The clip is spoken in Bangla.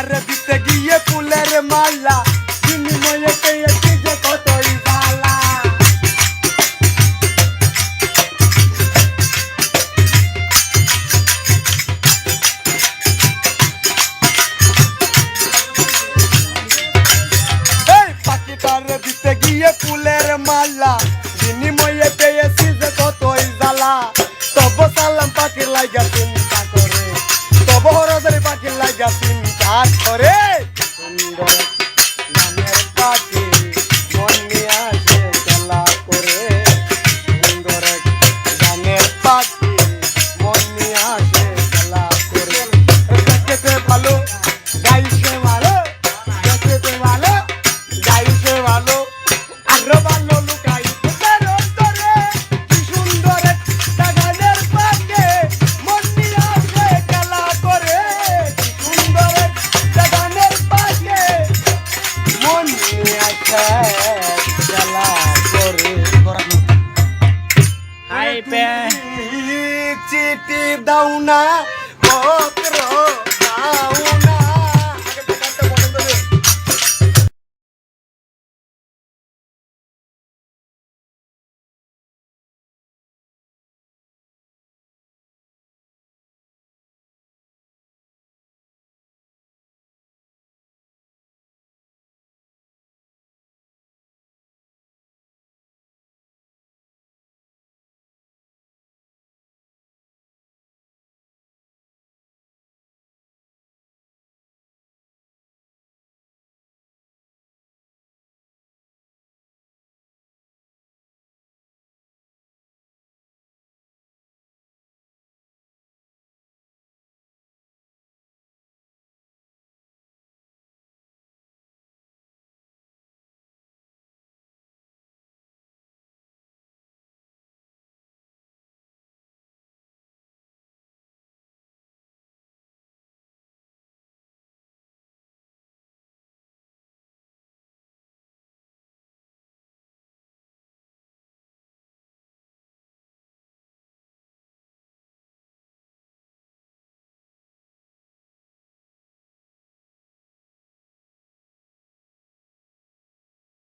তার দিতে গিয়ে ফুলের মালা বিনিময়ে পেয়েছি যে কতই জ্বালা। এই পাখিটার দিতে গিয়ে ফুলের মালা বিনিময়ে পেয়েছি যে কতই জ্বালা। তব সালাম পাখির লাইগা চিন্তা করে, তব হরদের পাখির লাইগা চিন্তা করে। সুন্দর গানের পাখি মন নিয়ে আসে খেলা করে, সুন্দর গানের পাখি মন নিয়ে আসে খেলা করে। দেখতে ভালো গাইছে ভালো, দেখতে ভালো গাইছে ভালো, আরো ভালো লুকাই তোদের অন্তরে। কি সুন্দর একটা গানের পাখি মন নিয়ে আসে খেলা করে, কি সুন্দর একটা গানের পাখি মন নিয়ে আসে খেলা করে। হাই পে চিঠি দাও না